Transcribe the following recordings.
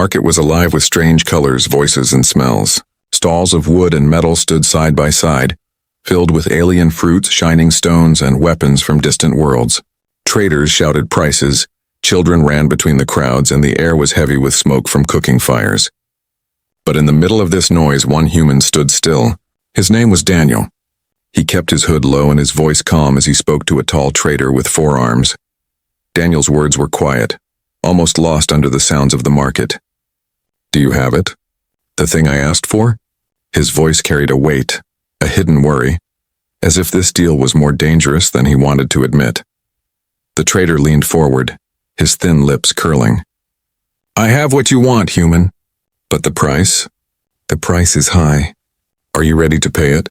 market was alive with strange colors, voices, and smells. Stalls of wood and metal stood side by side, filled with alien fruits, shining stones, and weapons from distant worlds. Traders shouted prices, children ran between the crowds, and the air was heavy with smoke from cooking fires. But in the middle of this noise, one human stood still. His name was Daniel. He kept his hood low and his voice calm as he spoke to a tall trader with 4 arms. Daniel's words were quiet, almost lost under the sounds of the market. "Do you have it? The thing I asked for?" His voice carried a weight, a hidden worry, as if this deal was more dangerous than he wanted to admit. The trader leaned forward, his thin lips curling. "I have what you want, human. But the price? The price is high. Are you ready to pay it?"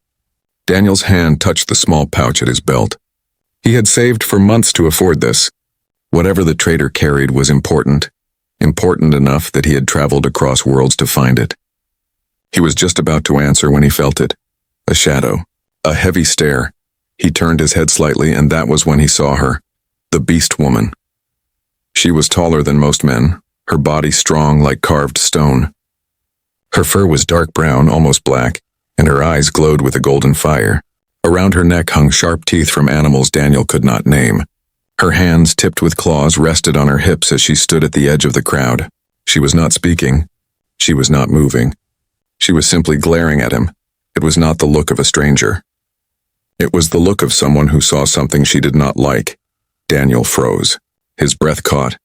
Daniel's hand touched the small pouch at his belt. He had saved for months to afford this. Whatever the trader carried was important enough that he had traveled across worlds to find it. He was just about to answer when he felt it. A shadow, a heavy stare. He turned his head slightly, and that was when he saw her, the Beastwoman. She was taller than most men, her body strong like carved stone. Her fur was dark brown, almost black, and her eyes glowed with a golden fire. Around her neck hung sharp teeth from animals Daniel could not name. Her hands, tipped with claws, rested on her hips as she stood at the edge of the crowd. She was not speaking. She was not moving. She was simply glaring at him. It was not the look of a stranger. It was the look of someone who saw something she did not like. Daniel froze. His breath caught.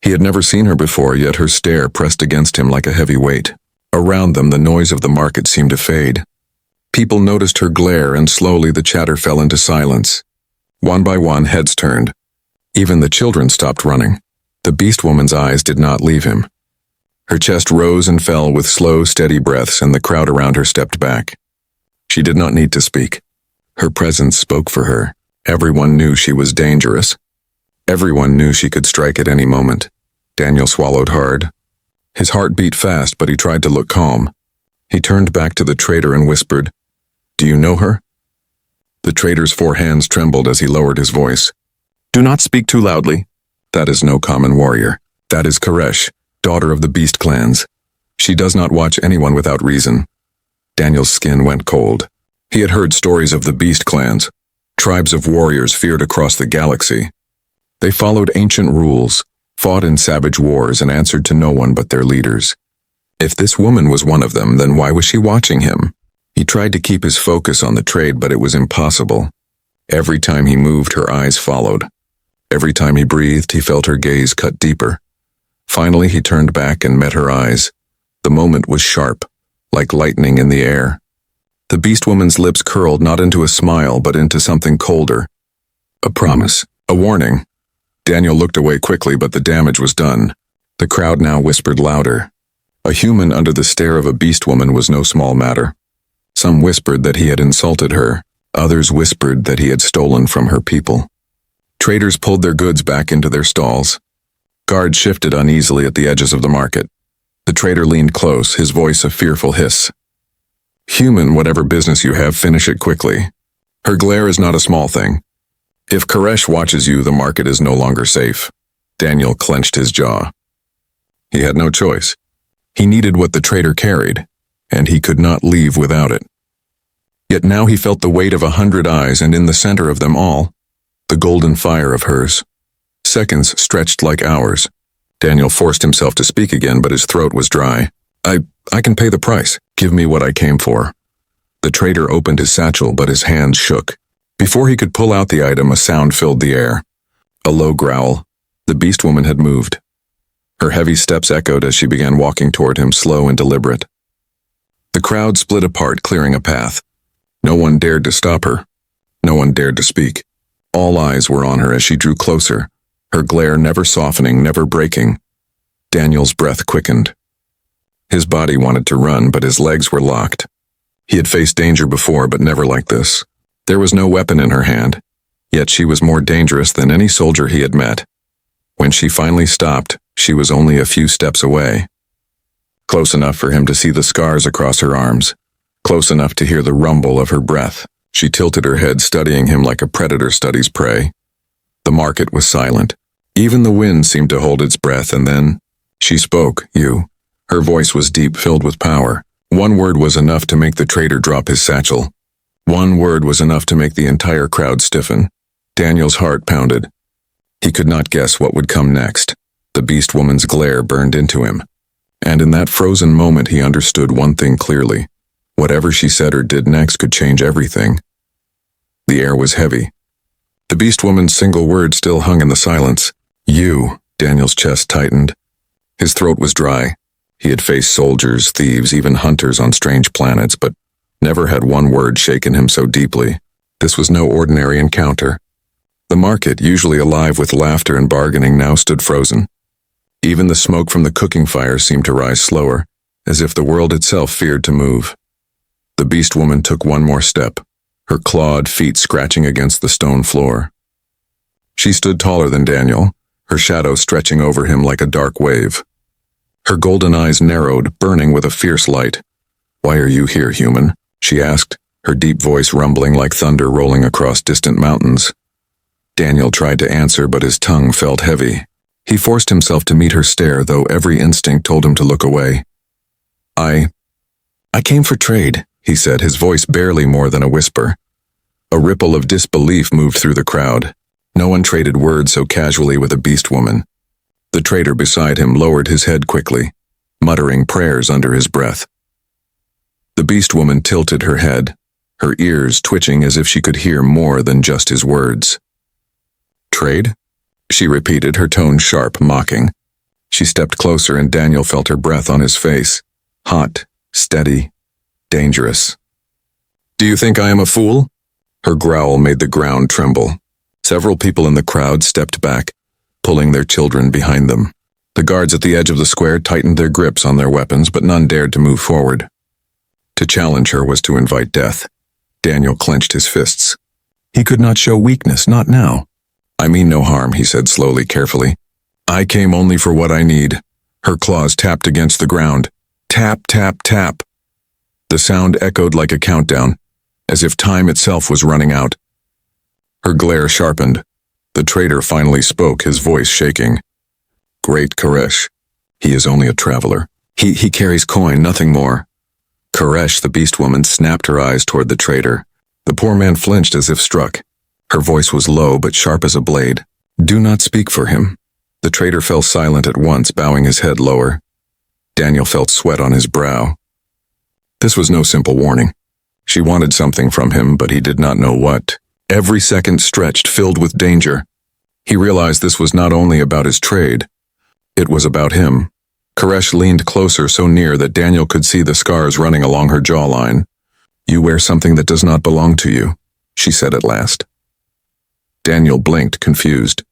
He had never seen her before, yet her stare pressed against him like a heavy weight. Around them, the noise of the market seemed to fade. People noticed her glare, and slowly the chatter fell into silence. One by one, heads turned. Even the children stopped running. The Beastwoman's eyes did not leave him. Her chest rose and fell with slow, steady breaths, and the crowd around her stepped back. She did not need to speak. Her presence spoke for her. Everyone knew she was dangerous. Everyone knew she could strike at any moment. Daniel swallowed hard. His heart beat fast, but he tried to look calm. He turned back to the trader and whispered, "Do you know her?" The trader's 4 hands trembled as he lowered his voice. "Do not speak too loudly. That is no common warrior. That is Koresh, daughter of the Beast clans. She does not watch anyone without reason." Daniel's skin went cold. He had heard stories of the Beast clans, tribes of warriors feared across the galaxy. They followed ancient rules, fought in savage wars, and answered to no one but their leaders. If this woman was one of them, then why was she watching him? He tried to keep his focus on the trade, but it was impossible. Every time he moved, her eyes followed. Every time he breathed, he felt her gaze cut deeper. Finally, he turned back and met her eyes. The moment was sharp, like lightning in the air. The Beastwoman's lips curled not into a smile, but into something colder. A promise, a warning. Daniel looked away quickly, but the damage was done. The crowd now whispered louder. A human under the stare of a Beastwoman was no small matter. Some whispered that he had insulted her. Others whispered that he had stolen from her people. Traders pulled their goods back into their stalls. Guards shifted uneasily at the edges of the market. The trader leaned close, his voice a fearful hiss. "Human, whatever business you have, finish it quickly. Her glare is not a small thing. If Koresh watches you, the market is no longer safe." Daniel clenched his jaw. He had no choice. He needed what the trader carried, and he could not leave without it. Yet now he felt the weight of 100 eyes, and in the center of them all, the golden fire of hers. Seconds stretched like hours. Daniel forced himself to speak again, but his throat was dry. I can pay the price. Give me what I came for." The trader opened his satchel, but his hands shook. Before he could pull out the item, a sound filled the air. A low growl. The Beastwoman had moved. Her heavy steps echoed as she began walking toward him, slow and deliberate. The crowd split apart, clearing a path. No one dared to stop her. No one dared to speak. All eyes were on her as she drew closer, her glare never softening, never breaking. Daniel's breath quickened. His body wanted to run, but his legs were locked. He had faced danger before, but never like this. There was no weapon in her hand, yet she was more dangerous than any soldier he had met. When she finally stopped, she was only a few steps away. Close enough for him to see the scars across her arms, close enough to hear the rumble of her breath. She tilted her head, studying him like a predator studies prey. The market was silent. Even the wind seemed to hold its breath, and then she spoke. Her voice was deep, filled with power. One word was enough to make the traitor drop his satchel. One word was enough to make the entire crowd stiffen. Daniel's heart pounded. He could not guess what would come next. The Beastwoman's glare burned into him. And in that frozen moment he understood one thing clearly. Whatever she said or did next could change everything. The air was heavy. The Beastwoman's single word still hung in the silence. You. Daniel's chest tightened. His throat was dry. He had faced soldiers, thieves, even hunters on strange planets, but never had one word shaken him so deeply. This was no ordinary encounter. The market, usually alive with laughter and bargaining, now stood frozen. Even the smoke from the cooking fire seemed to rise slower, as if the world itself feared to move. The Beastwoman took one more step, her clawed feet scratching against the stone floor. She stood taller than Daniel, her shadow stretching over him like a dark wave. Her golden eyes narrowed, burning with a fierce light. "Why are you here, human?" she asked, her deep voice rumbling like thunder rolling across distant mountains. Daniel tried to answer, but his tongue felt heavy. He forced himself to meet her stare, though every instinct told him to look away. I came for trade," he said, his voice barely more than a whisper. A ripple of disbelief moved through the crowd. No one traded words so casually with a Beastwoman. The trader beside him lowered his head quickly, muttering prayers under his breath. The Beastwoman tilted her head, her ears twitching as if she could hear more than just his words. "Trade?" she repeated, her tone sharp, mocking. She stepped closer and Daniel felt her breath on his face. Hot, steady, dangerous. "Do you think I am a fool?" Her growl made the ground tremble. Several people in the crowd stepped back, pulling their children behind them. The guards at the edge of the square tightened their grips on their weapons, but none dared to move forward. To challenge her was to invite death. Daniel clenched his fists. He could not show weakness, not now. "I mean no harm," he said slowly, carefully. "I came only for what I need." Her claws tapped against the ground. Tap, tap, tap. The sound echoed like a countdown, as if time itself was running out. Her glare sharpened. The trader finally spoke, his voice shaking. "Great Koresh. He is only a traveler. He carries coin, nothing more." Koresh, the Beastwoman, snapped her eyes toward the trader. The poor man flinched as if struck. Her voice was low but sharp as a blade. "Do not speak for him." The trader fell silent at once, bowing his head lower. Daniel felt sweat on his brow. This was no simple warning. She wanted something from him, but he did not know what. Every second stretched, filled with danger. He realized this was not only about his trade. It was about him. Koresh leaned closer, so near that Daniel could see the scars running along her jawline. "You wear something that does not belong to you," she said at last. Daniel blinked, confused.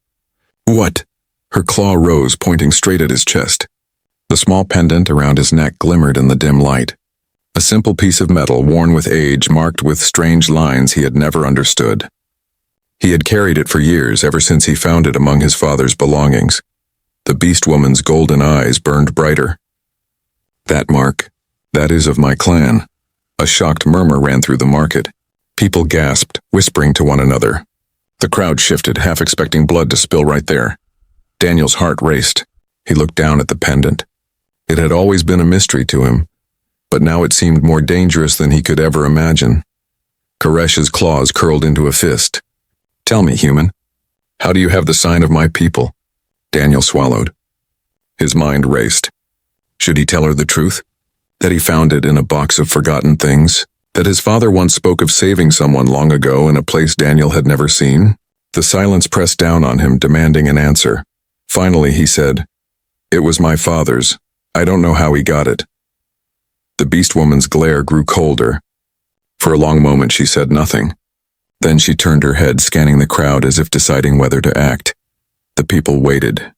"What?" Her claw rose, pointing straight at his chest. The small pendant around his neck glimmered in the dim light. A simple piece of metal, worn with age, marked with strange lines he had never understood. He had carried it for years, ever since he found it among his father's belongings. The Beastwoman's golden eyes burned brighter. "That mark, that is of my clan." A shocked murmur ran through the market. People gasped, whispering to one another. The crowd shifted, half expecting blood to spill right there. Daniel's heart raced. He looked down at the pendant. It had always been a mystery to him, but now it seemed more dangerous than he could ever imagine. Koresh's claws curled into a fist. "Tell me, human, how do you have the sign of my people?" Daniel swallowed. His mind raced. Should he tell her the truth? That he found it in a box of forgotten things? That his father once spoke of saving someone long ago in a place Daniel had never seen? The silence pressed down on him, demanding an answer. Finally, he said, "It was my father's. I don't know how he got it." The Beastwoman's glare grew colder. For a long moment she said nothing. Then she turned her head, scanning the crowd as if deciding whether to act. The people waited,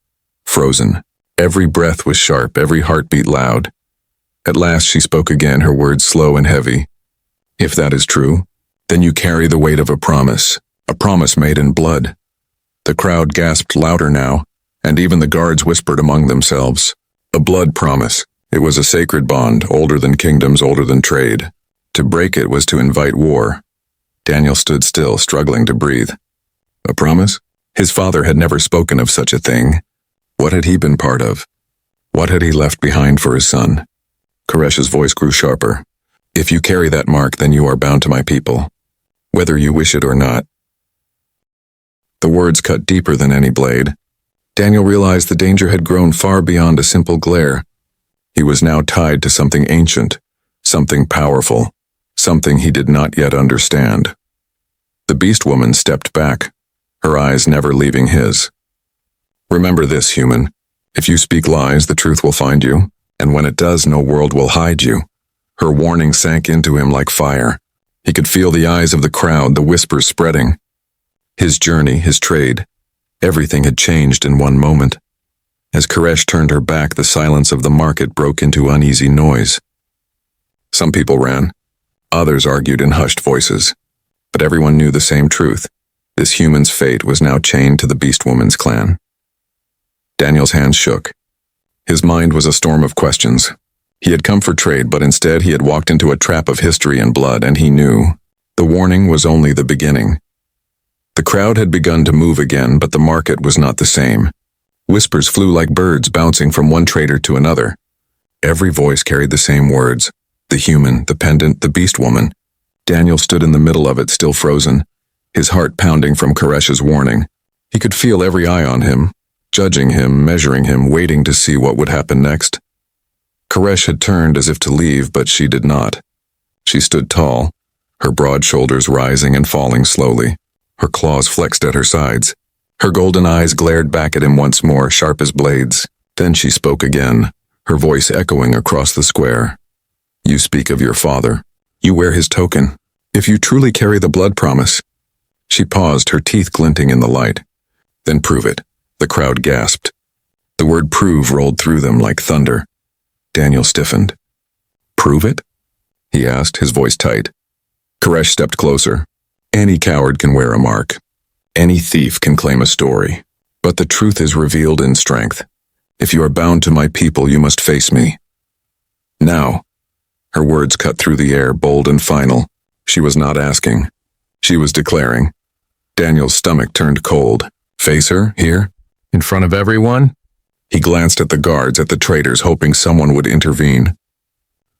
frozen. Every breath was sharp, every heartbeat loud. At last she spoke again, her words slow and heavy. "If that is true, then you carry the weight of a promise made in blood." The crowd gasped louder now, and even the guards whispered among themselves. A blood promise. It was a sacred bond, older than kingdoms, older than trade. To break it was to invite war. Daniel stood still, struggling to breathe. A promise? His father had never spoken of such a thing. What had he been part of? What had he left behind for his son? Koresh's voice grew sharper. If you carry that mark, then you are bound to my people, whether you wish it or not. The words cut deeper than any blade. Daniel realized the danger had grown far beyond a simple glare. He was now tied to something ancient, something powerful, something he did not yet understand. The Beastwoman stepped back, her eyes never leaving his. Remember this, human. If you speak lies, the truth will find you, and when it does, no world will hide you. Her warning sank into him like fire. He could feel the eyes of the crowd, the whispers spreading. His journey, his trade, everything had changed in one moment. As Koresh turned her back, the silence of the market broke into uneasy noise. Some people ran. Others argued in hushed voices. But everyone knew the same truth. This human's fate was now chained to the Beastwoman's clan. Daniel's hands shook. His mind was a storm of questions. He had come for trade, but instead he had walked into a trap of history and blood, and he knew. The warning was only the beginning. The crowd had begun to move again, but the market was not the same. Whispers flew like birds, bouncing from one trader to another. Every voice carried the same words. The human, the pendant, the Beastwoman. Daniel stood in the middle of it, still frozen, his heart pounding from Koresh's warning. He could feel every eye on him, judging him, measuring him, waiting to see what would happen next. Koresh had turned as if to leave, but she did not. She stood tall, her broad shoulders rising and falling slowly. Her claws flexed at her sides. Her golden eyes glared back at him once more, sharp as blades. Then she spoke again, her voice echoing across the square. You speak of your father. You wear his token. If you truly carry the blood promise. She paused, her teeth glinting in the light. Then prove it. The crowd gasped. The word prove rolled through them like thunder. Daniel stiffened. Prove it? He asked, his voice tight. Koresh stepped closer. Any coward can wear a mark. Any thief can claim a story. But the truth is revealed in strength. If you are bound to my people, you must face me. Now. Her words cut through the air, bold and final. She was not asking. She was declaring. Daniel's stomach turned cold. Face her, here? In front of everyone? He glanced at the guards, at the traders, hoping someone would intervene.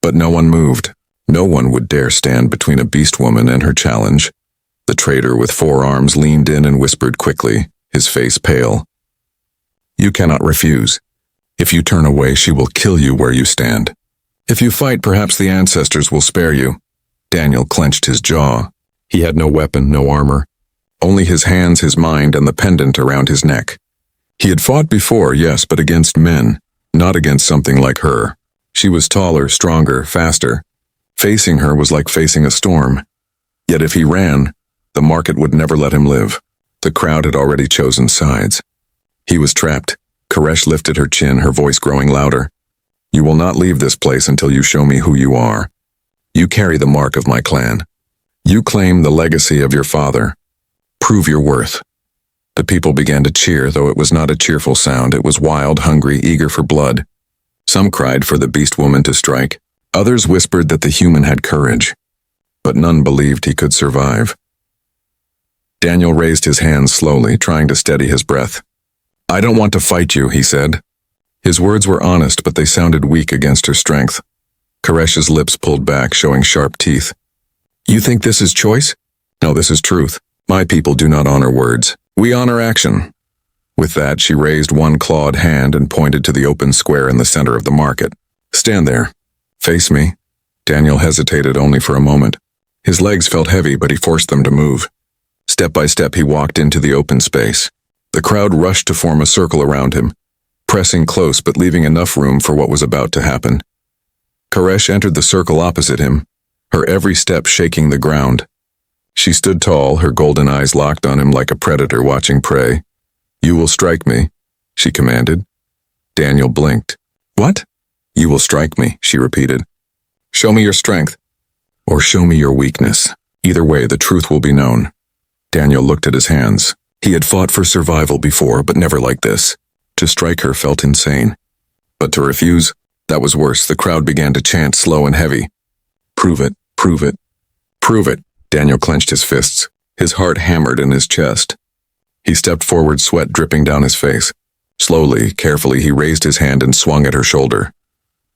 But no one moved. No one would dare stand between a Beastwoman and her challenge. The trader with 4 arms leaned in and whispered quickly, his face pale. You cannot refuse. If you turn away, she will kill you where you stand. If you fight, perhaps the ancestors will spare you. Daniel clenched his jaw. He had no weapon, no armor. Only his hands, his mind, and the pendant around his neck. He had fought before, yes, but against men, not against something like her. She was taller, stronger, faster. Facing her was like facing a storm. Yet if he ran, the market would never let him live. The crowd had already chosen sides. He was trapped. Koresh lifted her chin, her voice growing louder. You will not leave this place until you show me who you are. You carry the mark of my clan. You claim the legacy of your father. Prove your worth. The people began to cheer, though it was not a cheerful sound. It was wild, hungry, eager for blood. Some cried for the Beastwoman to strike. Others whispered that the human had courage. But none believed he could survive. Daniel raised his hands slowly, trying to steady his breath. I don't want to fight you, he said. His words were honest, but they sounded weak against her strength. Koresh's lips pulled back, showing sharp teeth. You think this is choice? No, this is truth. My people do not honor words. We honor action. With that, she raised one clawed hand and pointed to the open square in the center of the market. Stand there. Face me. Daniel hesitated only for a moment. His legs felt heavy, but he forced them to move. Step by step, he walked into the open space. The crowd rushed to form a circle around him, pressing close but leaving enough room for what was about to happen. Koresh entered the circle opposite him, her every step shaking the ground. She stood tall, her golden eyes locked on him like a predator watching prey. You will strike me, she commanded. Daniel blinked. What? You will strike me, she repeated. Show me your strength, or show me your weakness. Either way, the truth will be known. Daniel looked at his hands. He had fought for survival before, but never like this. To strike her felt insane. But to refuse, that was worse. The crowd began to chant slow and heavy. Prove it, prove it, prove it. Daniel clenched his fists. His heart hammered in his chest. He stepped forward, sweat dripping down his face. Slowly, carefully, he raised his hand and swung at her shoulder.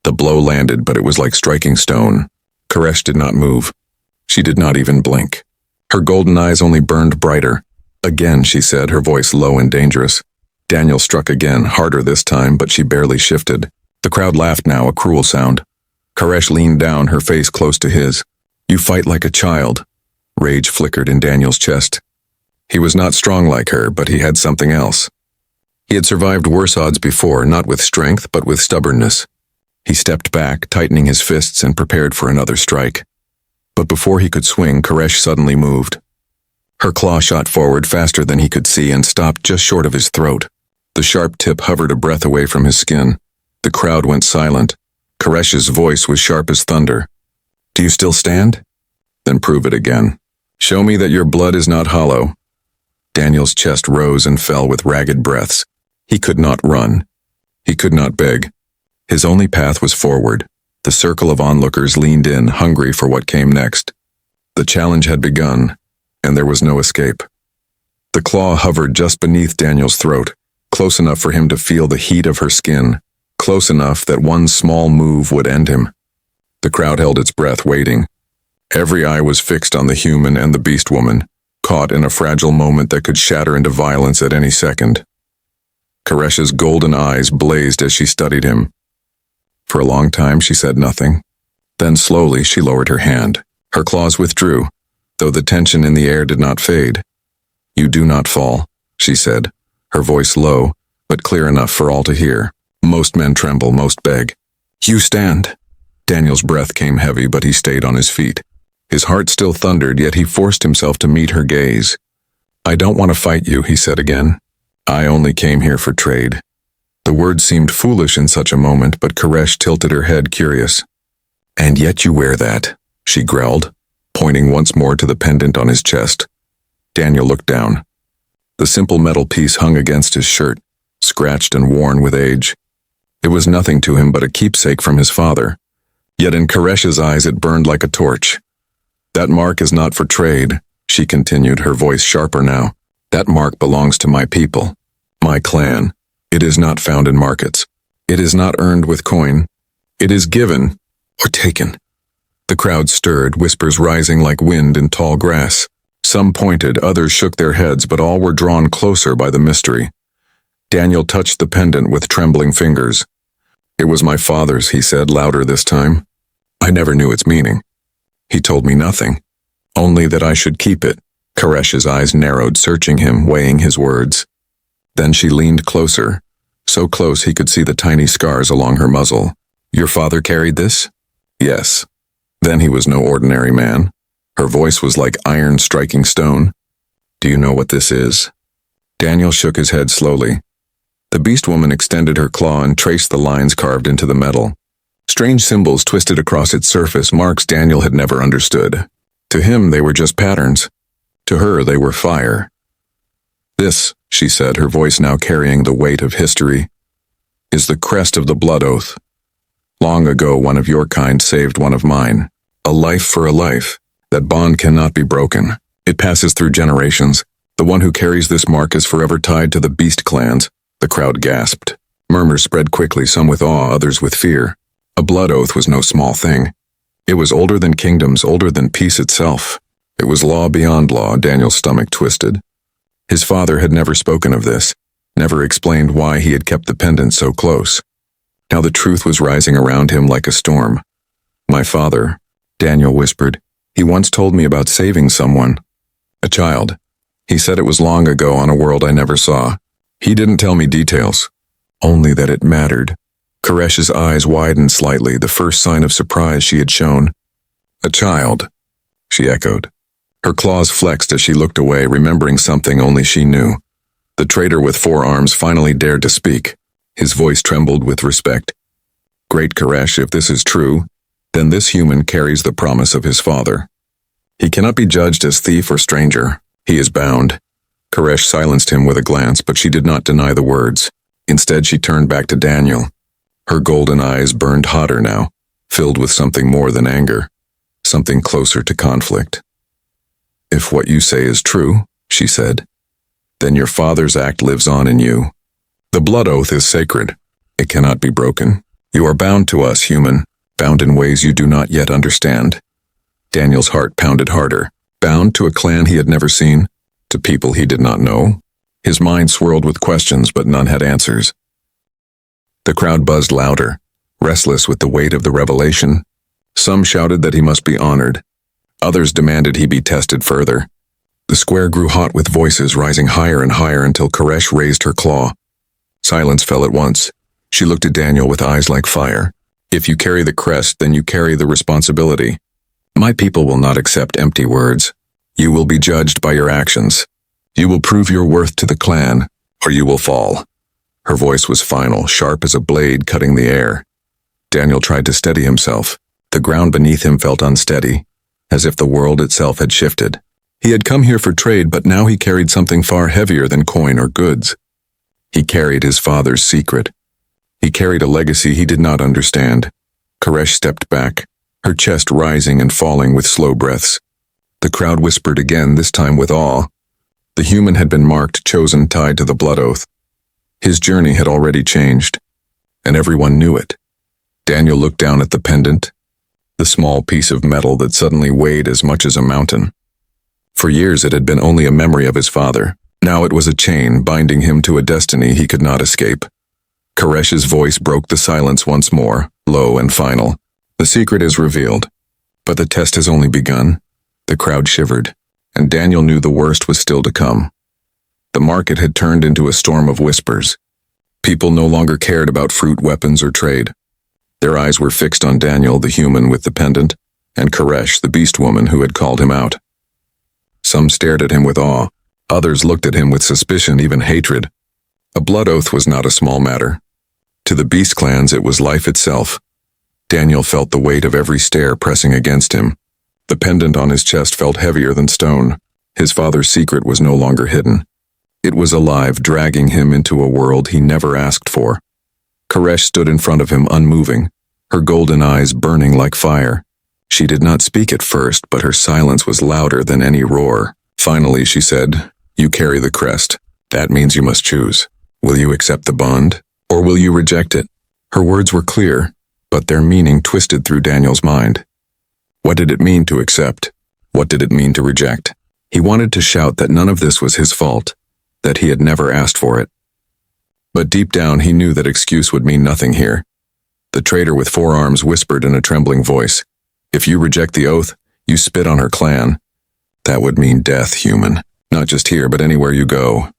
The blow landed, but it was like striking stone. Koresh did not move. She did not even blink. Her golden eyes only burned brighter. Again, she said, her voice low and dangerous. Daniel struck again, harder this time, but she barely shifted. The crowd laughed now, a cruel sound. Koresh leaned down, her face close to his. "You fight like a child." Rage flickered in Daniel's chest. He was not strong like her, but he had something else. He had survived worse odds before, not with strength, but with stubbornness. He stepped back, tightening his fists, and prepared for another strike. But before he could swing, Koresh suddenly moved. Her claw shot forward faster than he could see and stopped just short of his throat. The sharp tip hovered a breath away from his skin. The crowd went silent. Koresh's voice was sharp as thunder. "Do you still stand? Then prove it again. Show me that your blood is not hollow." Daniel's chest rose and fell with ragged breaths. He could not run. He could not beg. His only path was forward. The circle of onlookers leaned in, hungry for what came next. The challenge had begun, and there was no escape. The claw hovered just beneath Daniel's throat, close enough for him to feel the heat of her skin, close enough that one small move would end him. The crowd held its breath, waiting. Every eye was fixed on the human and the Beastwoman, caught in a fragile moment that could shatter into violence at any second. Koresh's golden eyes blazed as she studied him. For a long time she said nothing. Then slowly she lowered her hand. Her claws withdrew, though the tension in the air did not fade. "You do not fall," she said, her voice low, but clear enough for all to hear. "Most men tremble, most beg. You stand." Daniel's breath came heavy, but he stayed on his feet. His heart still thundered, yet he forced himself to meet her gaze. "I don't want to fight you," he said again. "I only came here for trade." The words seemed foolish in such a moment, but Koresh tilted her head, curious. "And yet you wear that," she growled, pointing once more to the pendant on his chest. Daniel looked down. The simple metal piece hung against his shirt, scratched and worn with age. It was nothing to him but a keepsake from his father. Yet in Koresh's eyes it burned like a torch. "That mark is not for trade," she continued, her voice sharper now. "That mark belongs to my people, my clan. It is not found in markets. It is not earned with coin. It is given or taken." The crowd stirred, whispers rising like wind in tall grass. Some pointed, others shook their heads, but all were drawn closer by the mystery. Daniel touched the pendant with trembling fingers. "It was my father's," he said, louder this time. "I never knew its meaning. He told me nothing, only that I should keep it." Koresh's eyes narrowed, searching him, weighing his words. Then she leaned closer, so close he could see the tiny scars along her muzzle. "Your father carried this?" "Yes." "Then he was no ordinary man." Her voice was like iron striking stone. "Do you know what this is?" Daniel shook his head slowly. The Beastwoman extended her claw and traced the lines carved into the metal. Strange symbols twisted across its surface, marks Daniel had never understood. To him, they were just patterns. To her, they were fire. "This," she said, her voice now carrying the weight of history, "is the crest of the blood oath. Long ago, one of your kind saved one of mine. A life for a life. That bond cannot be broken. It passes through generations. The one who carries this mark is forever tied to the beast clans." The crowd gasped. Murmurs spread quickly, some with awe, others with fear. A blood oath was no small thing. It was older than kingdoms, older than peace itself. It was law beyond law. Daniel's stomach twisted. His father had never spoken of this, never explained why he had kept the pendant so close. Now the truth was rising around him like a storm. "My father," Daniel whispered, "he once told me about saving someone. A child. He said it was long ago on a world I never saw. He didn't tell me details, only that it mattered." Koresh's eyes widened slightly, the first sign of surprise she had shown. "A child," she echoed. Her claws flexed as she looked away, remembering something only she knew. The traitor with 4 arms finally dared to speak. His voice trembled with respect. "Great Koresh, if this is true, then this human carries the promise of his father. He cannot be judged as thief or stranger. He is bound." Koresh silenced him with a glance, but she did not deny the words. Instead, she turned back to Daniel. Her golden eyes burned hotter now, filled with something more than anger, something closer to conflict. "If what you say is true," she said, "then your father's act lives on in you. The blood oath is sacred. It cannot be broken. You are bound to us, human, bound in ways you do not yet understand. Daniel's heart pounded harder, bound to a clan he had never seen, to people he did not know. His mind swirled with questions, but none had answers. The crowd buzzed louder, restless with the weight of the revelation. Some shouted that he must be honored. Others demanded he be tested further. The square grew hot with voices rising higher and higher until Koresh raised her claw. Silence fell at once. She looked at Daniel with eyes like fire. If you carry the crest, then you carry the responsibility. My people will not accept empty words. You will be judged by your actions. You will prove your worth to the clan, or you will fall. Her voice was final, sharp as a blade cutting the air. Daniel tried to steady himself. The ground beneath him felt unsteady, as if the world itself had shifted. He had come here for trade, but now he carried something far heavier than coin or goods. He carried his father's secret. He carried a legacy he did not understand. Koresh stepped back, her chest rising and falling with slow breaths. The crowd whispered again, this time with awe. The human had been marked, chosen, tied to the blood oath. His journey had already changed, and everyone knew it. Daniel looked down at the pendant, the small piece of metal that suddenly weighed as much as a mountain. For years it had been only a memory of his father. Now it was a chain binding him to a destiny he could not escape. Koresh's voice broke the silence once more, low and final. The secret is revealed, but the test has only begun. The crowd shivered, and Daniel knew the worst was still to come. The market had turned into a storm of whispers. People no longer cared about fruit, weapons, or trade. Their eyes were fixed on Daniel, the human with the pendant, and Koresh, the Beastwoman who had called him out. Some stared at him with awe. Others looked at him with suspicion, even hatred. A blood oath was not a small matter. To the beast clans, it was life itself. Daniel felt the weight of every stare pressing against him. The pendant on his chest felt heavier than stone. His father's secret was no longer hidden. It was alive, dragging him into a world he never asked for. Koresh stood in front of him, unmoving, her golden eyes burning like fire. She did not speak at first, but her silence was louder than any roar. Finally, she said, "You carry the crest. That means you must choose. Will you accept the bond, or will you reject it?" Her words were clear, but their meaning twisted through Daniel's mind. What did it mean to accept? What did it mean to reject? He wanted to shout that none of this was his fault, that he had never asked for it. But deep down he knew that excuse would mean nothing here. The traitor with 4 arms whispered in a trembling voice, "If you reject the oath, you spit on her clan. That would mean death, human. Not just here, but anywhere you go."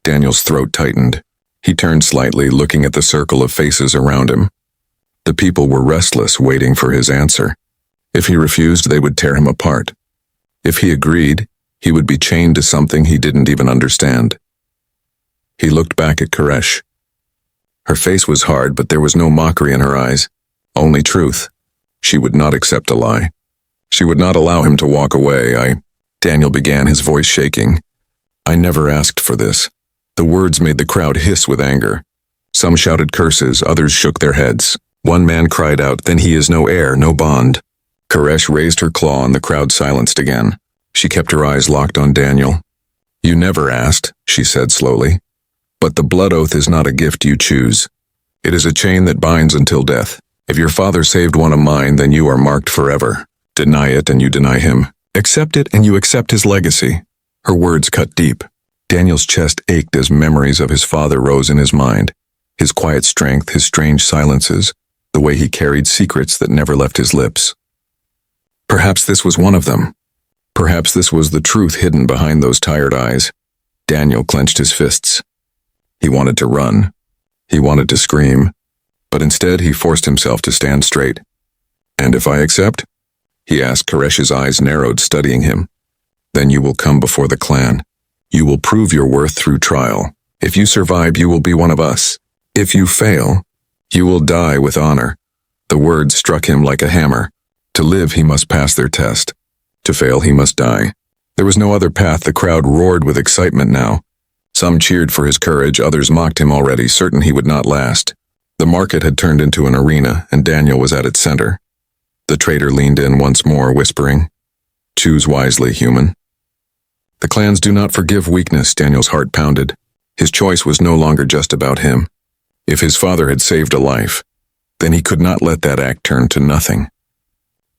Daniel's throat tightened. He turned slightly, looking at the circle of faces around him. The people were restless, waiting for his answer. If he refused, they would tear him apart. If he agreed, he would be chained to something he didn't even understand. He looked back at Koresh. Her face was hard, but there was no mockery in her eyes. Only truth. She would not accept a lie. She would not allow him to walk away. Daniel began, his voice shaking. "I never asked for this." The words made the crowd hiss with anger. Some shouted curses, others shook their heads. One man cried out, "Then he is no heir, no bond." Koresh raised her claw and the crowd silenced again. She kept her eyes locked on Daniel. "You never asked," she said slowly. "But the blood oath is not a gift you choose. It is a chain that binds until death. If your father saved one of mine, then you are marked forever. Deny it and you deny him. Accept it and you accept his legacy." Her words cut deep. Daniel's chest ached as memories of his father rose in his mind. His quiet strength, his strange silences, the way he carried secrets that never left his lips. Perhaps this was one of them. Perhaps this was the truth hidden behind those tired eyes. Daniel clenched his fists. He wanted to run. He wanted to scream. But instead he forced himself to stand straight. "And if I accept?" he asked. Koresh's eyes narrowed, studying him. "Then you will come before the clan. You will prove your worth through trial. If you survive, you will be one of us. If you fail, you will die with honor." The words struck him like a hammer. To live, he must pass their test. To fail, he must die. There was no other path. The crowd roared with excitement now. Some cheered for his courage, others mocked him already, certain he would not last. The market had turned into an arena, and Daniel was at its center. The traitor leaned in once more, whispering, "Choose wisely, human." The clans do not forgive weakness. Daniel's heart pounded. His choice was no longer just about him. If his father had saved a life, then he could not let that act turn to nothing.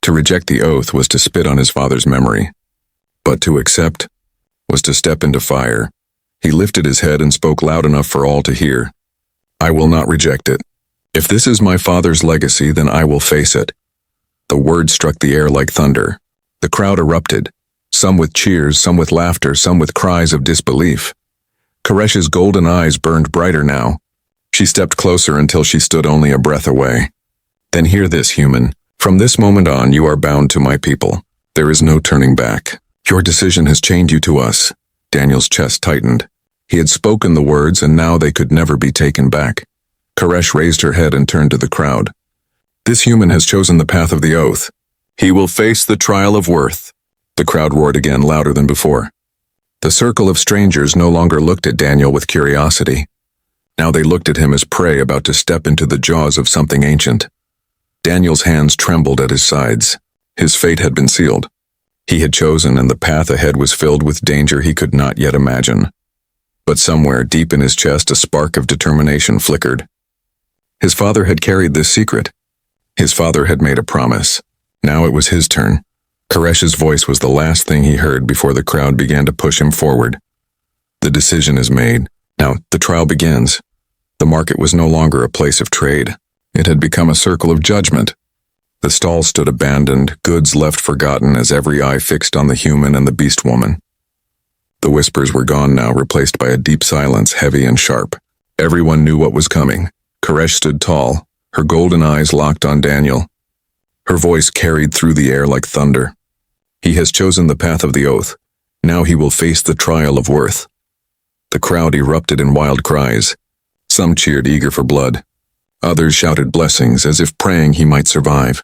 To reject the oath was to spit on his father's memory, but to accept was to step into fire. He lifted his head and spoke loud enough for all to hear. I will not reject it. If this is my father's legacy, then I will face it. The words struck the air like thunder. The crowd erupted, some with cheers, some with laughter, some with cries of disbelief. Koresh's golden eyes burned brighter now. She stepped closer until she stood only a breath away. Then hear this, human. From this moment on, you are bound to my people. There is no turning back. Your decision has chained you to us. Daniel's chest tightened. He had spoken the words, and now they could never be taken back. Koresh raised her head and turned to the crowd. This human has chosen the path of the oath. He will face the trial of worth. The crowd roared again, louder than before. The circle of strangers no longer looked at Daniel with curiosity. Now they looked at him as prey about to step into the jaws of something ancient. Daniel's hands trembled at his sides. His fate had been sealed. He had chosen, and the path ahead was filled with danger he could not yet imagine. But somewhere deep in his chest a spark of determination flickered. His father had carried this secret. His father had made a promise. Now it was his turn. Koresh's voice was the last thing he heard before the crowd began to push him forward. The decision is made. Now the trial begins. The market was no longer a place of trade. It had become a circle of judgment. The stall stood abandoned, goods left forgotten as every eye fixed on the human and the Beastwoman. The whispers were gone now, replaced by a deep silence, heavy and sharp. Everyone knew what was coming. Koresh stood tall, her golden eyes locked on Daniel. Her voice carried through the air like thunder. He has chosen the path of the oath. Now he will face the trial of worth. The crowd erupted in wild cries. Some cheered, eager for blood. Others shouted blessings, as if praying he might survive.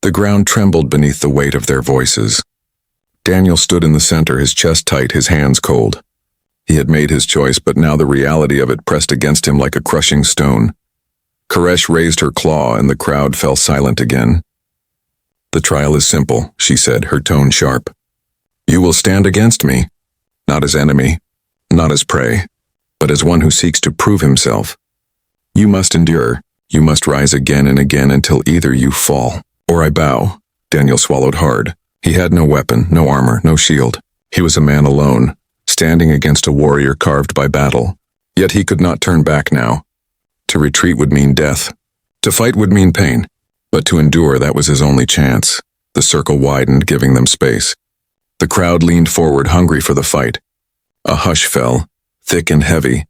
The ground trembled beneath the weight of their voices. Daniel stood in the center, his chest tight, his hands cold. He had made his choice, but now the reality of it pressed against him like a crushing stone. Koresh raised her claw, and the crowd fell silent again. The trial is simple, she said, her tone sharp. You will stand against me, not as enemy, not as prey, but as one who seeks to prove himself. You must endure. You must rise again and again until either you fall or I bow. Daniel swallowed hard. He had no weapon, no armor, no shield. He was a man alone, standing against a warrior carved by battle. Yet he could not turn back now. To retreat would mean death. To fight would mean pain. But to endure, that was his only chance. The circle widened, giving them space. The crowd leaned forward, hungry for the fight. A hush fell, thick and heavy,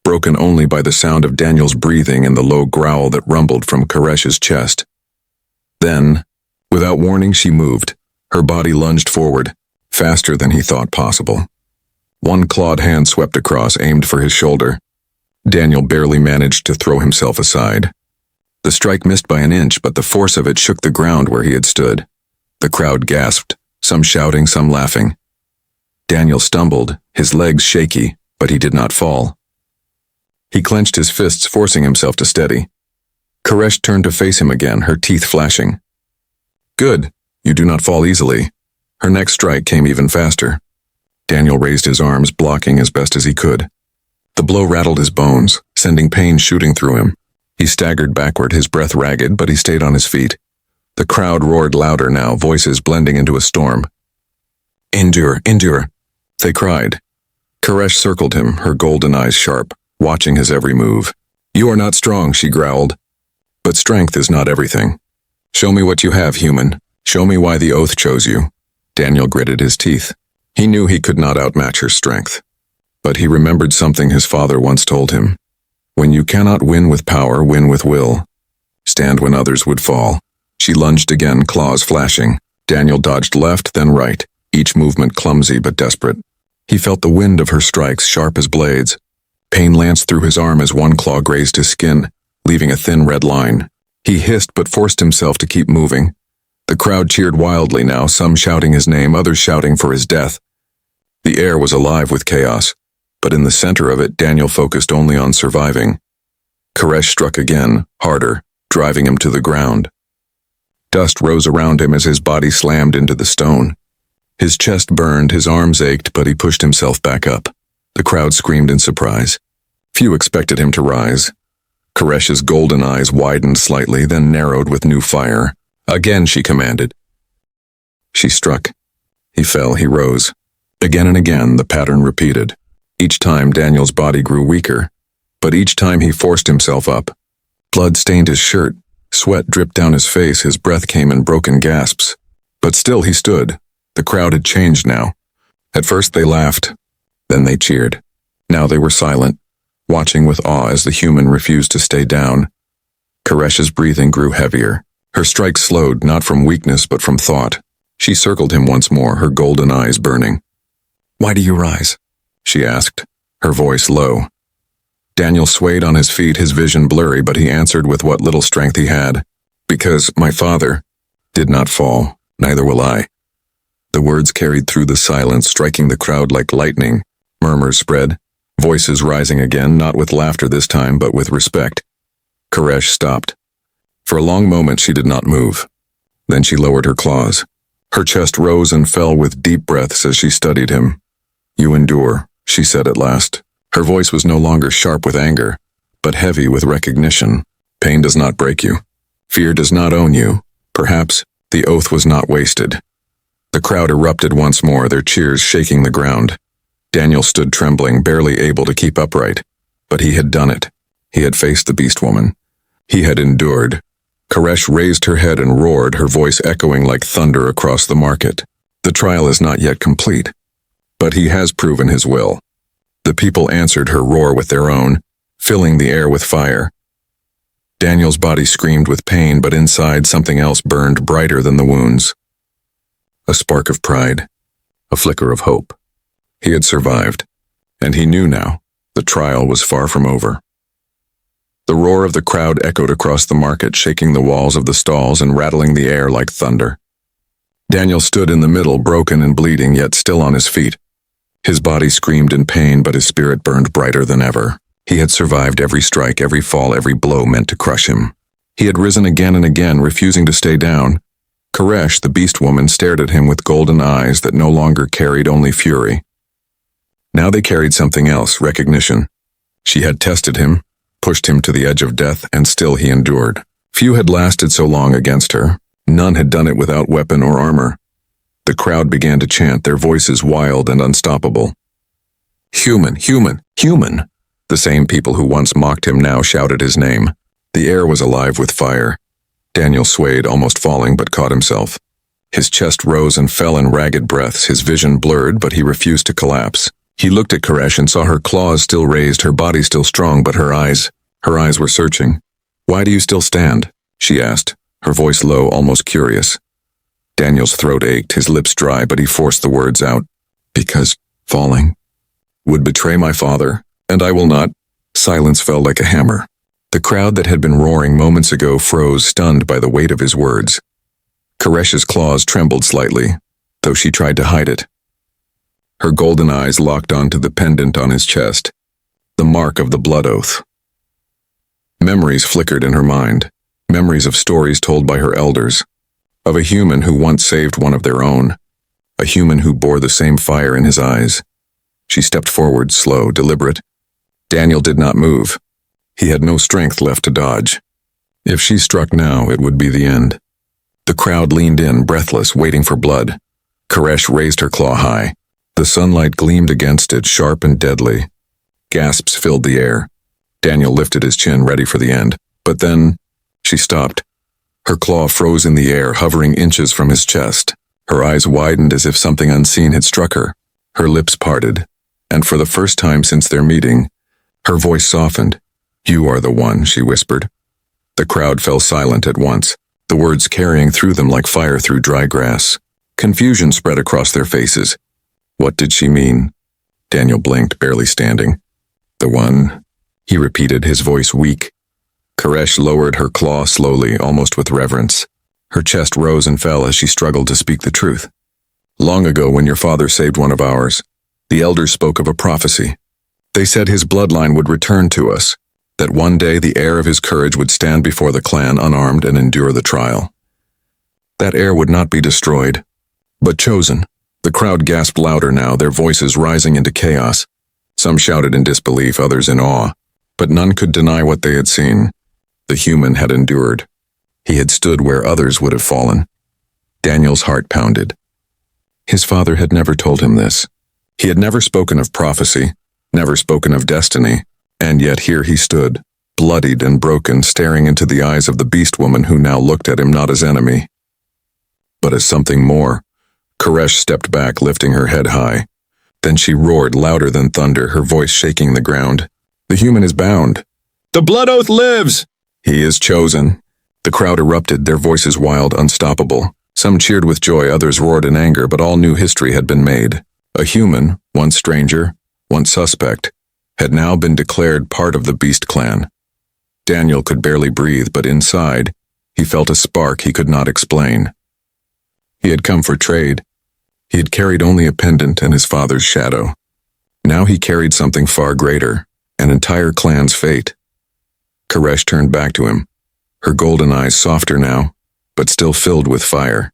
broken only by the sound of Daniel's breathing and the low growl that rumbled from Koresh's chest. Then, without warning, she moved. Her body lunged forward, faster than he thought possible. One clawed hand swept across, aimed for his shoulder. Daniel barely managed to throw himself aside. The strike missed by an inch, but the force of it shook the ground where he had stood. The crowd gasped, some shouting, some laughing. Daniel stumbled, his legs shaky, but he did not fall. He clenched his fists, forcing himself to steady. Koresh turned to face him again, her teeth flashing. Good, you do not fall easily. Her next strike came even faster. Daniel raised his arms, blocking as best as he could. The blow rattled his bones, sending pain shooting through him. He staggered backward, his breath ragged, but he stayed on his feet. The crowd roared louder now, voices blending into a storm. Endure, endure, they cried. Koresh circled him, her golden eyes sharp, watching his every move. You are not strong, she growled. But strength is not everything. Show me what you have, human. Show me why the oath chose you. Daniel gritted his teeth. He knew he could not outmatch her strength. But he remembered something his father once told him. When you cannot win with power, win with will. Stand when others would fall. She lunged again, claws flashing. Daniel dodged left, then right, each movement clumsy but desperate. He felt the wind of her strikes, sharp as blades. Pain lanced through his arm as one claw grazed his skin, leaving a thin red line. He hissed but forced himself to keep moving. The crowd cheered wildly now, some shouting his name, others shouting for his death. The air was alive with chaos, but in the center of it, Daniel focused only on surviving. Koresh struck again, harder, driving him to the ground. Dust rose around him as his body slammed into the stone. His chest burned, his arms ached, but he pushed himself back up. The crowd screamed in surprise. Few expected him to rise. Koresh's golden eyes widened slightly, then narrowed with new fire. Again, she commanded. She struck. He fell, he rose. Again and again, the pattern repeated. Each time, Daniel's body grew weaker, but each time he forced himself up. Blood stained his shirt, sweat dripped down his face, his breath came in broken gasps. But still he stood. The crowd had changed now. At first they laughed, then they cheered. Now they were silent, watching with awe as the human refused to stay down. Koresh's breathing grew heavier. Her strike slowed, not from weakness but from thought. She circled him once more, her golden eyes burning. "Why do you rise?" she asked, her voice low. Daniel swayed on his feet, his vision blurry, but he answered with what little strength he had. "Because my father did not fall, neither will I." The words carried through the silence, striking the crowd like lightning. Murmurs spread, voices rising again, not with laughter this time, but with respect. Koresh stopped. For a long moment she did not move. Then she lowered her claws. Her chest rose and fell with deep breaths as she studied him. "You endure," she said at last. Her voice was no longer sharp with anger, but heavy with recognition. "Pain does not break you. Fear does not own you. Perhaps the oath was not wasted." The crowd erupted once more, their cheers shaking the ground. Daniel stood trembling, barely able to keep upright. But he had done it. He had faced the Beastwoman. He had endured. Koresh raised her head and roared, her voice echoing like thunder across the market. "The trial is not yet complete, but he has proven his will." The people answered her roar with their own, filling the air with fire. Daniel's body screamed with pain, but inside something else burned brighter than the wounds. A spark of pride, a flicker of hope. He had survived, and he knew now the trial was far from over. The roar of the crowd echoed across the market, shaking the walls of the stalls and rattling the air like thunder. Daniel stood in the middle, broken and bleeding, yet still on his feet. His body screamed in pain, but his spirit burned brighter than ever. He had survived every strike, every fall, every blow meant to crush him. He had risen again and again, refusing to stay down. Koresh, the Beastwoman, stared at him with golden eyes that no longer carried only fury. Now they carried something else, recognition. She had tested him, pushed him to the edge of death, and still he endured. Few had lasted so long against her. None had done it without weapon or armor. The crowd began to chant, their voices wild and unstoppable. "Human, human, human!" The same people who once mocked him now shouted his name. The air was alive with fire. Daniel swayed, almost falling, but caught himself. His chest rose and fell in ragged breaths, his vision blurred, but he refused to collapse. He looked at Koresh and saw her claws still raised, her body still strong, but her eyes were searching. "Why do you still stand?" she asked, her voice low, almost curious. Daniel's throat ached, his lips dry, but he forced the words out. "Because falling would betray my father, and I will not." Silence fell like a hammer. The crowd that had been roaring moments ago froze, stunned by the weight of his words. Koresh's claws trembled slightly, though she tried to hide it. Her golden eyes locked onto the pendant on his chest, the mark of the blood oath. Memories flickered in her mind, memories of stories told by her elders, of a human who once saved one of their own, a human who bore the same fire in his eyes. She stepped forward, slow, deliberate. Daniel did not move. He had no strength left to dodge. If she struck now, it would be the end. The crowd leaned in, breathless, waiting for blood. Koresh raised her claw high. The sunlight gleamed against it, sharp and deadly. Gasps filled the air. Daniel lifted his chin, ready for the end. But then, she stopped. Her claw froze in the air, hovering inches from his chest. Her eyes widened as if something unseen had struck her. Her lips parted, and for the first time since their meeting, her voice softened. "You are the one," she whispered. The crowd fell silent at once, the words carrying through them like fire through dry grass. Confusion spread across their faces. What did she mean? Daniel blinked, barely standing. "The one," he repeated, his voice weak. Koresh lowered her claw slowly, almost with reverence. Her chest rose and fell as she struggled to speak the truth. "Long ago, when your father saved one of ours, the elders spoke of a prophecy. They said his bloodline would return to us, that one day the heir of his courage would stand before the clan unarmed and endure the trial. That heir would not be destroyed, but chosen." The crowd gasped louder now, their voices rising into chaos. Some shouted in disbelief, others in awe, but none could deny what they had seen. The human had endured. He had stood where others would have fallen. Daniel's heart pounded. His father had never told him this. He had never spoken of prophecy, never spoken of destiny, and yet here he stood, bloodied and broken, staring into the eyes of the Beastwoman who now looked at him not as enemy, but as something more. Koresh stepped back, lifting her head high. Then she roared louder than thunder, her voice shaking the ground. The human is bound. The Blood Oath lives! He is chosen. The crowd erupted, their voices wild, unstoppable. Some cheered with joy, others roared in anger, but all knew history had been made. A human, once stranger, once suspect, had now been declared part of the Beast clan. Daniel could barely breathe, but inside, he felt a spark he could not explain. He had come for trade. He had carried only a pendant and his father's shadow. Now he carried something far greater, an entire clan's fate. Koresh turned back to him, her golden eyes softer now, but still filled with fire.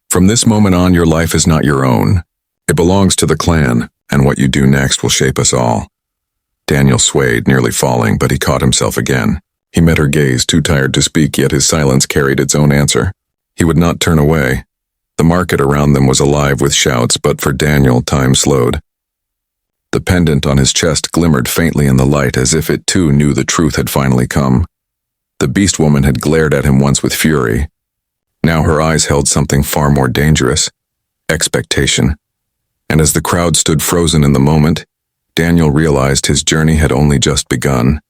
From this moment on, your life is not your own. It belongs to the clan, and what you do next will shape us all. Daniel swayed, nearly falling, but he caught himself again. He met her gaze, too tired to speak, yet his silence carried its own answer. He would not turn away. The market around them was alive with shouts, but for Daniel, time slowed. The pendant on his chest glimmered faintly in the light, as if it too knew the truth had finally come. The Beastwoman had glared at him once with fury. Now her eyes held something far more dangerous, expectation. And as the crowd stood frozen in the moment, Daniel realized his journey had only just begun.